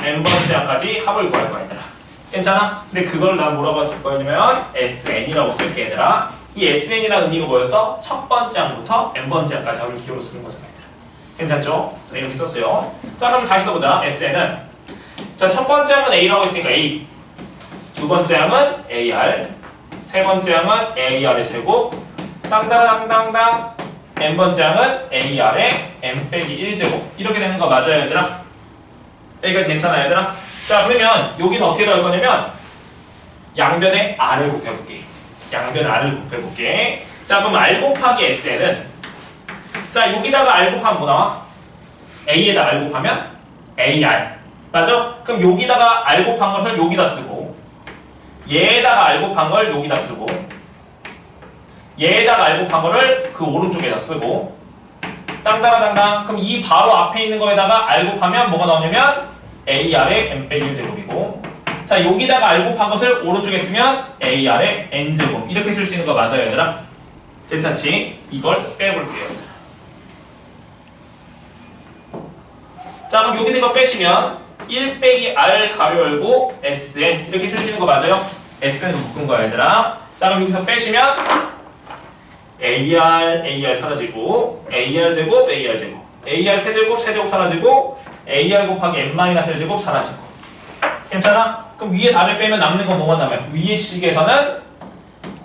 n번째 항까지 합을 구할 거야 얘들아. 괜찮아? 근데 그걸 난 뭐라고 쓸 거냐면 SN이라고 쓸게 얘들아. 이 SN이라는 의미가 뭐였어? 첫 번째 항부터 n번째 항까지 합을 기호로 쓰는 거잖아 얘들아. 괜찮죠? 자 이렇게 썼어요. 자 그럼 다시 써보자. SN은 자 첫 번째 항은 A라고 했으니까 A, 두 번째 항은 AR, 세 번째 항은 AR의 제곱, 땅땅땅땅땅 n번째 항은 AR의 n 빼기 1제곱. 이렇게 되는 거 맞아요 얘들아? 여기까지 괜찮아요 얘들아? 자 그러면 여기서 어떻게 나올 거냐면 양변에 R을 곱해볼게. 양변에 R을 곱해볼게. 자 그럼 R 곱하기 SN은 자 여기다가 R 곱하면 뭐 나와? A에다 R 곱하면 AR 맞아? 그럼 여기다가 R 곱한 것을 여기다 쓰고, 얘에다가 R 곱한 걸 여기다 쓰고, 얘에다가 R 곱한 거를 그 오른쪽에다 쓰고, 땅따라땅땅. 그럼 이 바로 앞에 있는 거에다가 R 곱하면 뭐가 나오냐면 AR의 n 빼기 1제곱이고, 자 여기다가 R 곱한 것을 오른쪽에 쓰면 AR의 n제곱. 이렇게 쓸 수 있는 거 맞아요 얘들아? 괜찮지? 이걸 빼볼게요. 자 그럼 여기서 이거 빼시면 1 빼기 R 가로 열고 SN 이렇게 쓸 수 있는 거 맞아요? SN 묶은 거야 얘들아. 자 그럼 여기서 빼시면 AR 사라지고, AR 제곱, AR 제곱, AR 세제곱, 세제곱 사라지고, AR 곱하기 n-1제곱 사라지고. 괜찮아? 그럼 위에 답을 빼면 남는 건 뭐만 남아요? 위에 식에서는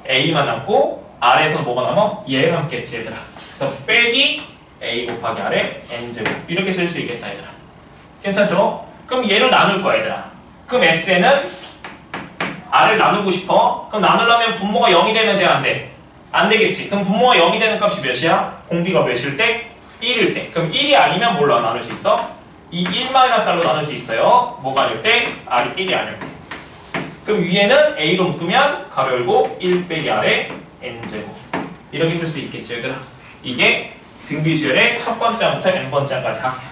A만 남고 아래에서는 뭐가 남아? 얘가 남겠지 얘들아. 그래서 빼기 A 곱하기 R의 n제곱 이렇게 쓸 수 있겠다 얘들아. 괜찮죠? 그럼 얘를 나눌 거야 얘들아. 그럼 SN은 R을 나누고 싶어? 그럼 나누려면 분모가 0이 되면 돼? 안 돼? 안 되겠지. 그럼 분모가 0이 되는 값이 몇이야? 공비가 몇일 때? 1일 때. 그럼 1이 아니면 뭘로 나눌 수 있어? 이 1-R로 나눌 수 있어요. 뭐가 아닐 때? R이 1이 아닐 때. 그럼 위에는 A로 묶으면 가로 열고 1 빼기 R의 n제곱 이렇게 쓸 수 있겠죠 얘들아. 이게 등비수열의 첫 번째 항부터 n번째 항까지 합이야.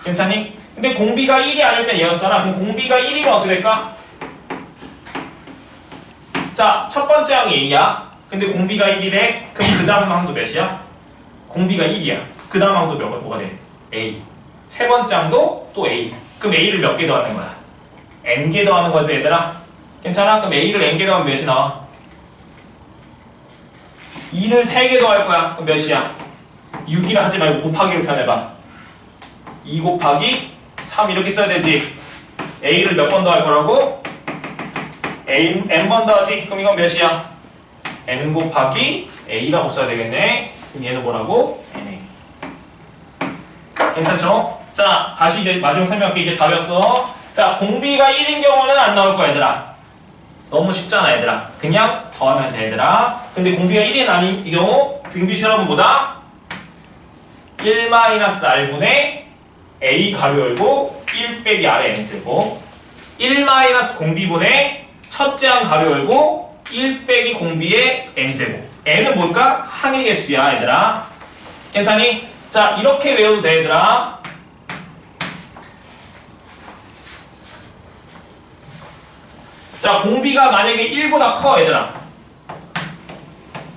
괜찮니? 근데 공비가 1이 아닐 땐 얘였잖아. 그럼 공비가 1이면 어떻게 될까? 자, 첫 번째 항이 A야. 근데 공비가 1이래. 그럼 그 다음 항도 몇이야? 공비가 1이야. 그 다음 항도 뭐가 돼? A. 세 번째 항도 또 A. 그럼 A를 몇 개 더하는 거야? N개 더하는 거지 얘들아. 괜찮아? 그럼 A를 N개 더하면 몇이 나와? 2를 3개 더할 거야. 그럼 몇이야? 6이라 하지 말고 곱하기로 표현해봐. 2 곱하기 3 이렇게 써야 되지. A를 몇 번 더할 거라고? N번 더하지. 그럼 이건 몇이야? N 곱하기 A라고 써야 되겠네. 그럼 얘는 뭐라고? NA. 괜찮죠? 자, 다시 이제 마지막 설명할게. 이제 답이었어. 자, 공비가 1인 경우는 안 나올 거야 얘들아. 너무 쉽잖아 얘들아. 그냥 더하면 돼 얘들아. 근데 공비가 1이 아닌 경우 등비수열은 뭐다? 1-R분의 A 가로 열고 1 빼기 R의 n제곱, 1- 공비분의 첫째 항 가로 열고 1 빼기 공비의 n제곱. n은 뭘까? 항의 개수야 얘들아. 괜찮니? 자 이렇게 외워도 돼 얘들아. 자 공비가 만약에 1보다 커 얘들아.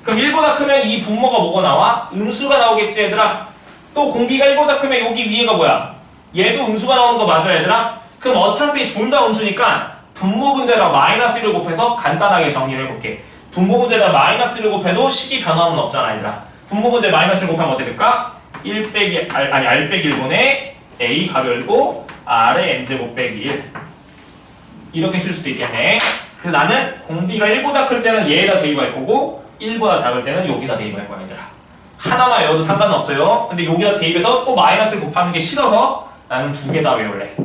그럼 1보다 크면 이 분모가 뭐가 나와? 음수가 나오겠지 얘들아. 또 공비가 1보다 크면 여기 위에가 뭐야? 얘도 음수가 나오는 거 맞아 얘들아? 그럼 어차피 둘 다 음수니까 분모분자에다 마이너스를 곱해서 간단하게 정리를 해볼게. 분모분자에다 마이너스를 곱해도 식이 변함은 없잖아 얘들아. 분모분자에 마이너스를 곱하면 어떻게 될까? 1 빼기 R 빼기 1분의 A 가로 열고 R의 n제곱 빼기 1. 이렇게 쓸 수도 있겠네. 그래서 나는 공비가 1보다 클 때는 얘에다 대입할 거고 1보다 작을 때는 여기다 대입할 거야 얘들아. 하나만 외워도 상관은 없어요. 근데 여기다 대입해서 또 마이너스를 곱하는 게 싫어서 나는 두 개 다 외울래.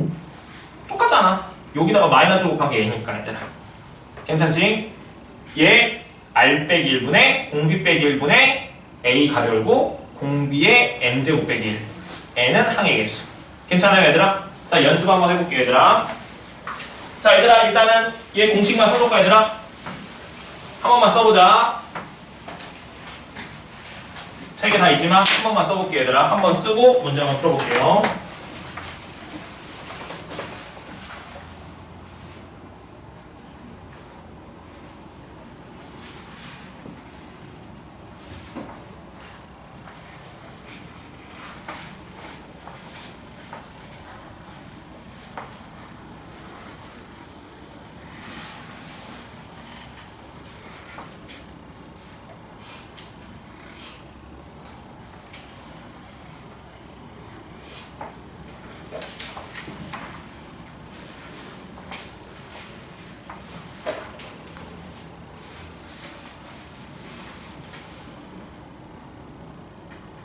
똑같잖아. 여기다가 마이너스를 곱한 게 얘니까 얘들아. 괜찮지? 얘 R 빼기 1분의 공비 빼기 1분의 A 가로 열고 공비의 n제곱 빼기 1 n은 항의 개수. 괜찮아요 얘들아? 자 연습 한번 해볼게요 얘들아. 자 얘들아 일단은 얘 공식만 써놓을까 얘들아? 한 번만 써보자. 책에 다 있지만 한 번만 써볼게요 얘들아. 한 번 쓰고 문제 한번 풀어볼게요.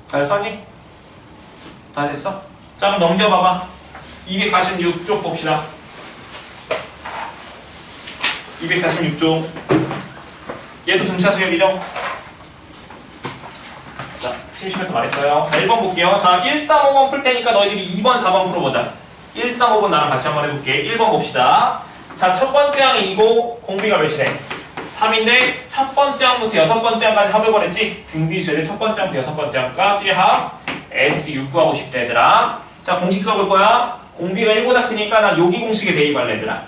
잘 썼니? 다 됐어? 자 그럼 넘겨봐봐. 246쪽 봅시다. 246쪽 얘도 등차 수열이죠? 자 심심해서 말했어요. 자 1번 볼게요. 자 1, 3, 5번 풀 테니까 너희들이 2번, 4번 풀어보자. 1, 3, 5번 나랑 같이 한번 해볼게. 1번 봅시다. 자 첫 번째 항이 2고 공비가 몇이래? 3인데 첫 번째 항부터 여섯 번째 항까지 합을 벌했지? 등비수열의 첫 번째 항부터 여섯 번째 항까지 합 S6 구하고 싶다 얘들아. 자 공식 써볼 거야. 공비가 1보다 크니까 난 여기 공식에 대입할래 얘들아.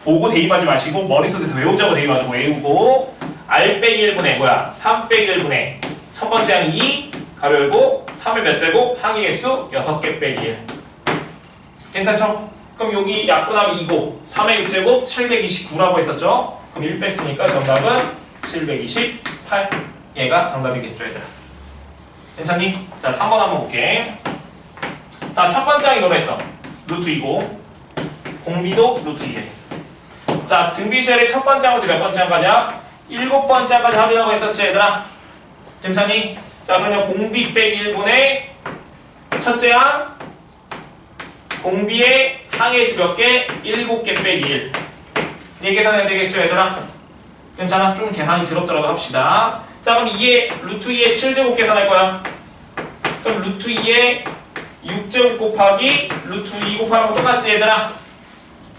보고 대입하지 마시고 머릿속에서 외우자고 대입하고 외우고 R 빼기 1분의 뭐야? 3 빼기 1분의 첫 번째 항이 2 가로 열고 3의 몇 제곱? 항의 개수 6개 빼기 1. 괜찮죠? 그럼 여기 약분하면 2고 3의 6제곱 729라고 했었죠? 그럼 1 뺐으니까 정답은 728. 얘가 정답이겠죠 얘들아. 괜찮니? 자 3번 한번 볼게. 자 첫 번째 항이 뭐로 했어? 루트 2고 공비도 루트 2래. 자 등비시열의 첫 번째 항부터 몇 번째 항까지야? 7번째 항까지 합이라고 했었지 얘들아. 괜찮니? 자 그러면 공비 빼기 1분의 첫째 항 공비의 항의 수 몇 개? 7개 빼기 1. 얘 계산해야 되겠죠 얘들아? 괜찮아? 좀 계산이 더럽더라도 합시다. 자 그럼 2의 루트 2의 7제곱 계산할 거야. 그럼 루트 2의 6제곱 곱하기 루트 2 곱하는 거 똑같지 얘들아?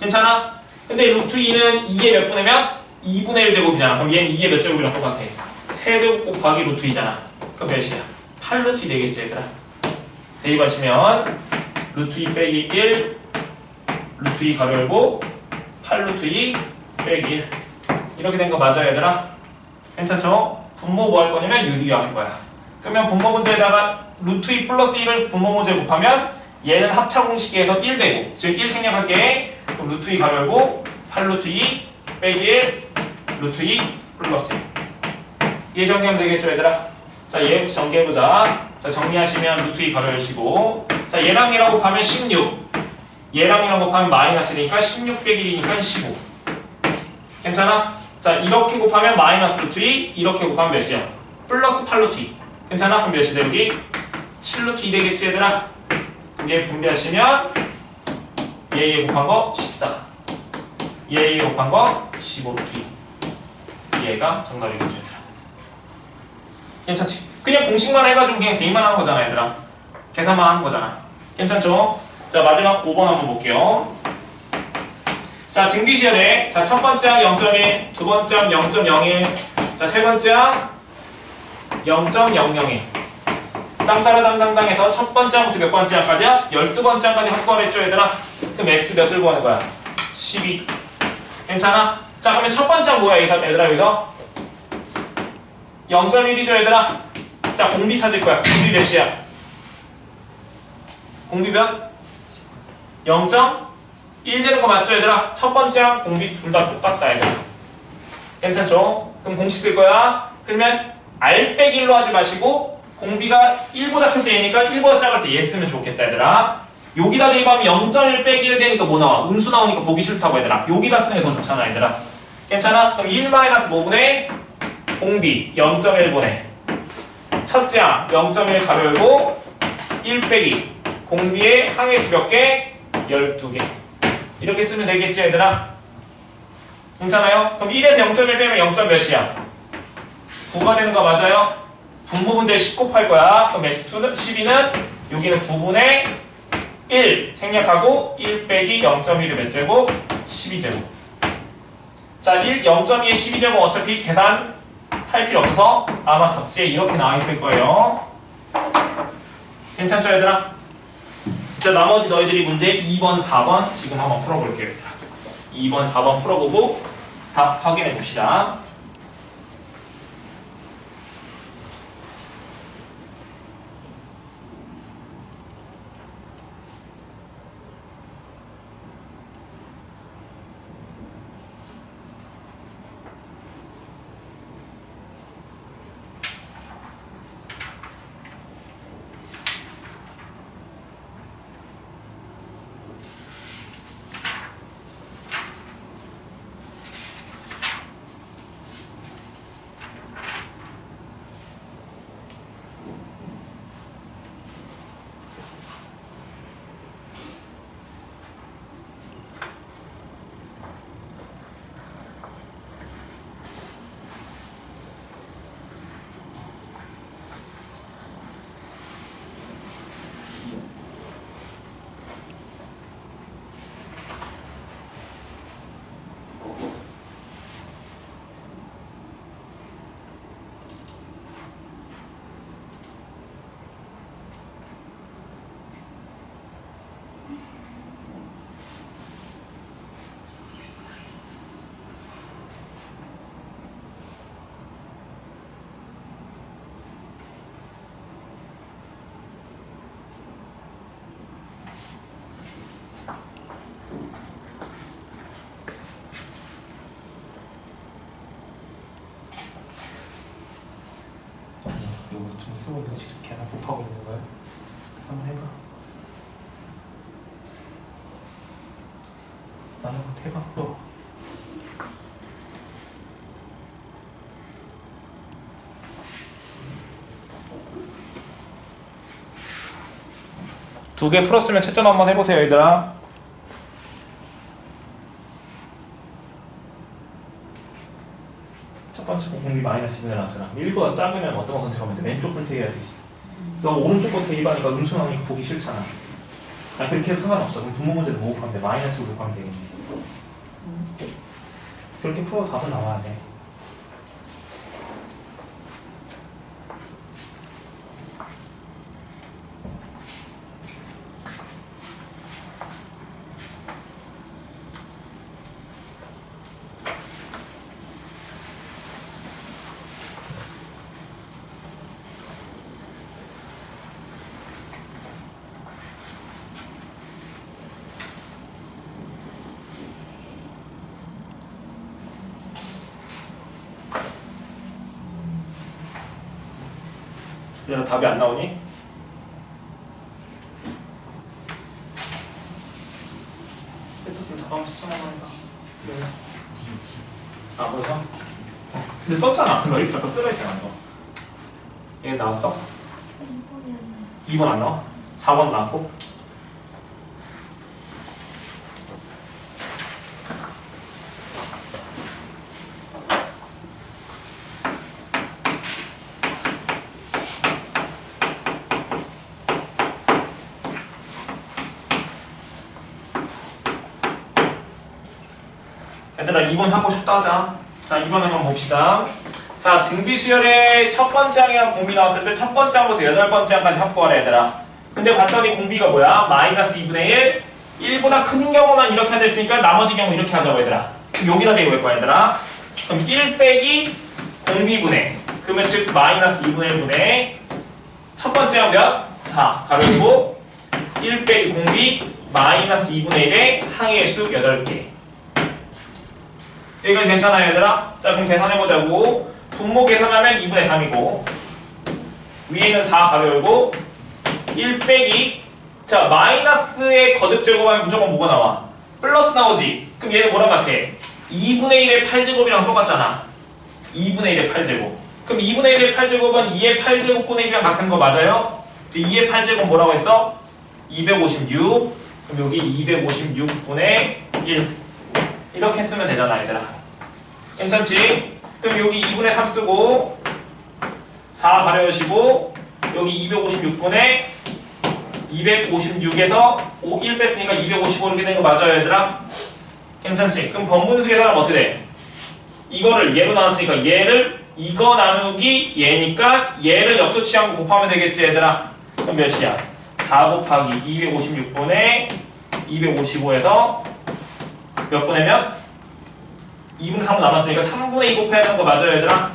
괜찮아? 근데 루트 2는 2의 몇 분의면? 2분의 1제곱이잖아. 그럼 얘는 2의 몇 제곱이랑 똑같아? 3제곱 곱하기 루트 2잖아. 그럼 몇이야? 8루트 2 되겠지 얘들아? 대입하시면 루트 2 빼기 1 루트 2 가로 열고 8루트 2 빼기 1 이렇게 된 거 맞아요 얘들아? 괜찮죠? 분모 뭐 할 거냐면 유리화 할 거야. 그러면 분모 문제에다가 루트 2 플러스 1을 분모 문제 곱하면 얘는 합차 공식에서 1 되고 즉 1 생략할게. 그럼 루트 2 가로 열고 8루트 2 빼기 1 루트 2 플러스 1. 얘 정리하면 되겠죠 얘들아? 자 얘부터 정리해보자. 자 정리하시면 루트 2 가로 열시고 자 얘랑 얘랑 곱하면 16 얘랑 얘랑 곱하면 마이너스니까 16 빼기 1이니까 15. 괜찮아? 자 이렇게 곱하면 마이너스 루트 2 이렇게 곱하면 몇이야? 플러스 8루트 2. 괜찮아? 그럼 몇이 돼 여기? 7루트 2 되겠지 얘들아? 그럼 얘 분배하시면 얘 곱한 거 14 얘 곱한 거 15루트 2. 얘가 정답이겠죠 얘들아. 괜찮지? 그냥 공식만 해가지고 그냥 대입만 하는 거잖아 얘들아. 계산만 하는 거잖아. 괜찮죠? 자 마지막 5번 한번 볼게요. 자 등비시열에 자 첫 번째 항 0.1 두 번째 항 0.01 자 세 번째 항 0.001 땅따라당당당해서 첫 번째 항부터 몇 번째 항까지야? 12번째 항까지 합구하랬죠 얘들아? 그럼 S 몇을 구하는 거야? 12. 괜찮아? 자 그러면 첫 번째 항 뭐야 얘들아 여기서? 0.1이죠 얘들아? 자 공비 찾을 거야. 공비 몇이야? 공비 몇? 0.1 되는 거 맞죠 얘들아? 첫 번째 항 공비 둘 다 똑같다 얘들아. 괜찮죠? 그럼 공식 쓸 거야. 그러면 R 빼기 1로 하지 마시고 공비가 1보다 클 때이니까 1보다 작을 때 얘 쓰면 좋겠다 얘들아. 여기다 대입하면 0.1 빼기 1 되니까 뭐 나와? 음수 나오니까 보기 싫다고 얘들아. 여기다 쓰는 게 더 좋잖아 얘들아. 괜찮아? 그럼 1-5분의 공비 0.1분의 첫째 항 0.1 가로 열고 1 빼기 공비의 항해수 몇 개? 12개. 이렇게 쓰면 되겠지 얘들아? 괜찮아요? 그럼 1에서 0.1 빼면 0. 몇이야? 9가 되는 거 맞아요? 분모 문제에 10 곱할 거야. 그럼 x2는 12는 여기는 9분의 1 생략하고 1 빼기 0.1이 몇 제곱? 12제곱. 자, 0.2에 12제곱 어차피 계산할 필요 없어서 아마 답지에 이렇게 나와 있을 거예요. 괜찮죠 얘들아? 자, 나머지 너희들이 문제 2번, 4번 지금 한번 풀어볼게요. 2번, 4번 풀어보고 답 확인해 봅시다. 좀 쓰고 있는 직접 계산 곱하고 있는 거예요? 한번 해봐. 나는 해봐 또. 두 개 풀었으면 채점 한번 해보세요 얘들아. 첫 번째 공비 마이너스 1이 나왔잖아. 1보다 작으면 어떤 거 선택하면 돼? 왼쪽 선택해야 되지. 너 오른쪽 거 대입하니까 음수 나오니까 보기 싫잖아. 아니 그렇게 해도 상관없어. 그럼 분모 문제도 못 곱하면 돼. 마이너스로 곱하면 되겠네. 그렇게 풀어도 답은 나와야 돼. 얘는 답이 안 나오니? 했었으면 다음 시점만 한다. 아, 그래서? 근데 썼잖아. 너 이렇게 아까 쓰라 했잖아, 이거. 얘는 나왔어? 2번 안 나와? 4번 나왔고? 얘들아 2번 하고 싶다 하자. 자 2번 한번 봅시다. 자 등비수열의 첫 번째 항이랑 공비 나왔을 때 첫 번째 항부터 8번째 항까지 합부하래 얘들아. 근데 봤더니 공비가 뭐야? 마이너스 2분의 1 1보다 큰 경우만 이렇게 하자 했으니까 나머지 경우 이렇게 하자고 얘들아. 그럼 여기다 대입할 거야 얘들아. 그럼 1 빼기 공비분의 그러면 즉 마이너스 2분의 1분의 첫 번째 항 몇? 4 가르고 1 빼기 공비 마이너스 2분의 1의 항의 수 8개. 여기까지 괜찮아요 얘들아? 자 그럼 계산해보자고. 분모 계산하면 2분의 3이고 위에는 4 가로 열고 1 빼기 자, 마이너스의 거듭 제곱하면 무조건 뭐가 나와? 플러스 나오지. 그럼 얘는 뭐랑 같아? 2분의 1의 8제곱이랑 똑같잖아. 2분의 1의 8제곱. 그럼 2분의 1의 8제곱은 2의 8제곱분의 1이랑 같은 거 맞아요? 근데 2의 8제곱 뭐라고 했어? 256. 그럼 여기 256분의 1. 이렇게 쓰면 되잖아, 얘들아. 괜찮지? 그럼 여기 2분의 3 쓰고 4 가려주시고 여기 256분의 256에서 1 뺐으니까 255 이렇게 된 거 맞아요, 얘들아? 괜찮지? 그럼 번분수 계산하면 어떻게 돼? 이거를 얘로 나눴으니까 얘를 이거 나누기 얘니까 얘를 역수치하고 곱하면 되겠지, 얘들아? 그럼 몇이야? 4 곱하기 256분의 255에서 몇 분의 몇? 2분의 3분 남았으니까 3분의 2 곱해야 되는 거 맞아요, 얘들아?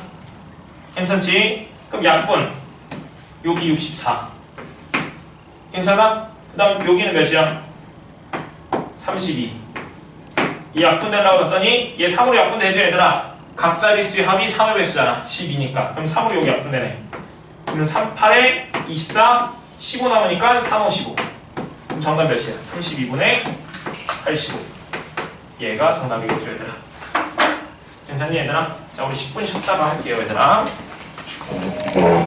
괜찮지? 그럼 약분 여기 64 괜찮아? 그 다음 여기는 몇이야? 32 이 약분 되려고 했더니 얘 3으로 약분 되지, 얘들아? 각 자릿수의 합이 3의 배수잖아. 12니까. 그럼 3으로 여기 약분 되네. 그럼 3, 8에 24 15 남으니까 3, 5, 15 그럼 정답 몇이야? 32분의 85 얘가 정답이겠죠, 얘들아? 괜찮니, 얘들아? 자, 우리 10분 쉬었다가 할게요, 얘들아.